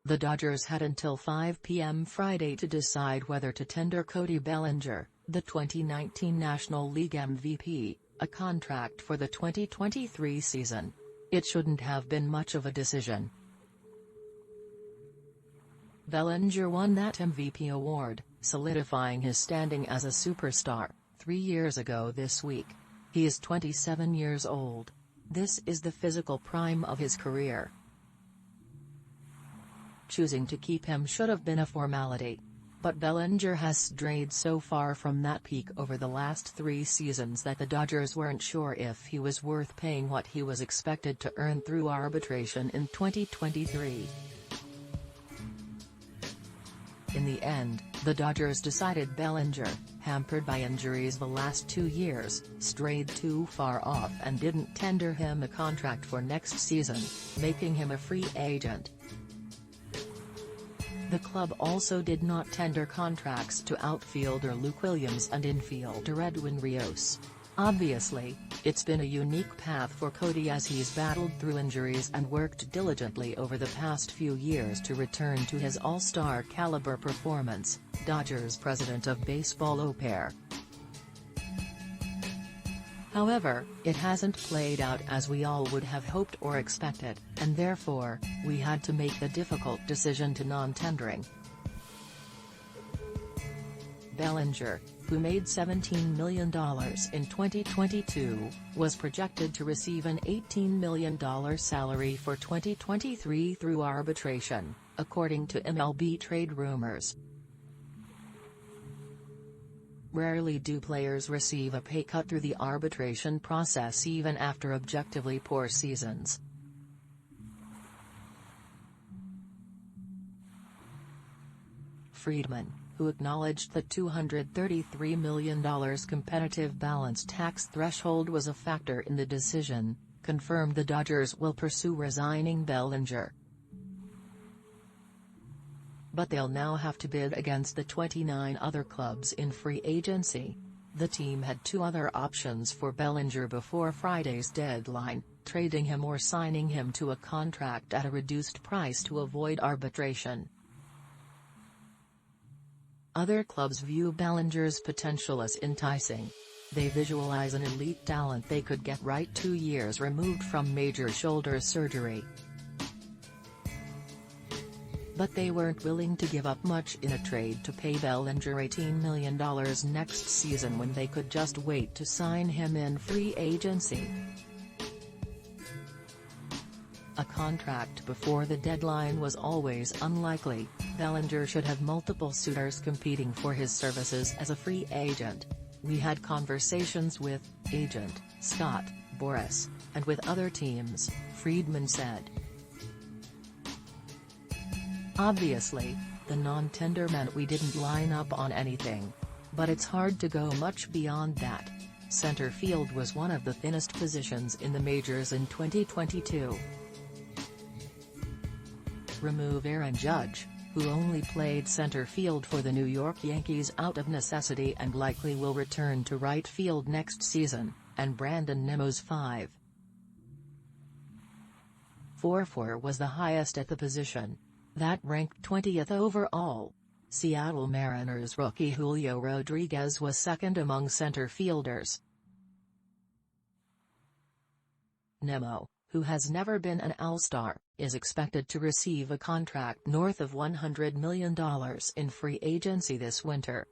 The Dodgers had until 5 p.m. Friday to decide whether to tender Cody Bellinger, the 2019 National League MVP, a contract for the 2023 season. It shouldn't have been much of a decision. Bellinger won that MVP award, solidifying his standing as a superstar, 3 years ago this week. He is 27 years old. This is the physical prime of his career. Choosing to keep him should have been a formality. But Bellinger has strayed so far from that peak over the last 3 seasons that the Dodgers weren't sure if he was worth paying what he was expected to earn through arbitration in 2023. In the end, the Dodgers decided Bellinger, hampered by injuries the last 2 years, strayed too far off and didn't tender him a contract for next season, making him a free agent. The club also did not tender contracts to outfielder Luke Williams and infielder Edwin Ríos. Obviously, it's been a unique path for Cody as he's battled through injuries and worked diligently over the past few years to return to his all-star caliber performance, Dodgers president of baseball Opare. However, it hasn't played out as we all would have hoped or expected, and therefore, we had to make the difficult decision to non-tendering. Bellinger, who made $17 million in 2022, was projected to receive an $18 million salary for 2023 through arbitration, according to MLB Trade Rumors. Rarely do players receive a pay cut through the arbitration process even after objectively poor seasons. Friedman, who acknowledged the $233 million competitive balance tax threshold was a factor in the decision, confirmed the Dodgers will pursue resigning Bellinger. But they'll now have to bid against the 29 other clubs in free agency. The team had 2 other options for Bellinger before Friday's deadline, trading him or signing him to a contract at a reduced price to avoid arbitration. Other clubs view Bellinger's potential as enticing. They visualize an elite talent they could get right 2 years removed from major shoulder surgery. But they weren't willing to give up much in a trade to pay Bellinger $18 million next season when they could just wait to sign him in free agency. A contract before the deadline was always unlikely. Bellinger should have multiple suitors competing for his services as a free agent. We had conversations with agent Scott Boras, and with other teams, Friedman said. Obviously, the non-tender meant we didn't line up on anything. But it's hard to go much beyond that. Center field was one of the thinnest positions in the majors in 2022. Remove Aaron Judge, who only played center field for the New York Yankees out of necessity and likely will return to right field next season, and Brandon Nimmo's 5. fWAR was the highest at the position. That ranked 20th overall. Seattle Mariners rookie Julio Rodríguez was second among center fielders. Nimmo, who has never been an all-star, is expected to receive a contract north of $100 million in free agency this winter.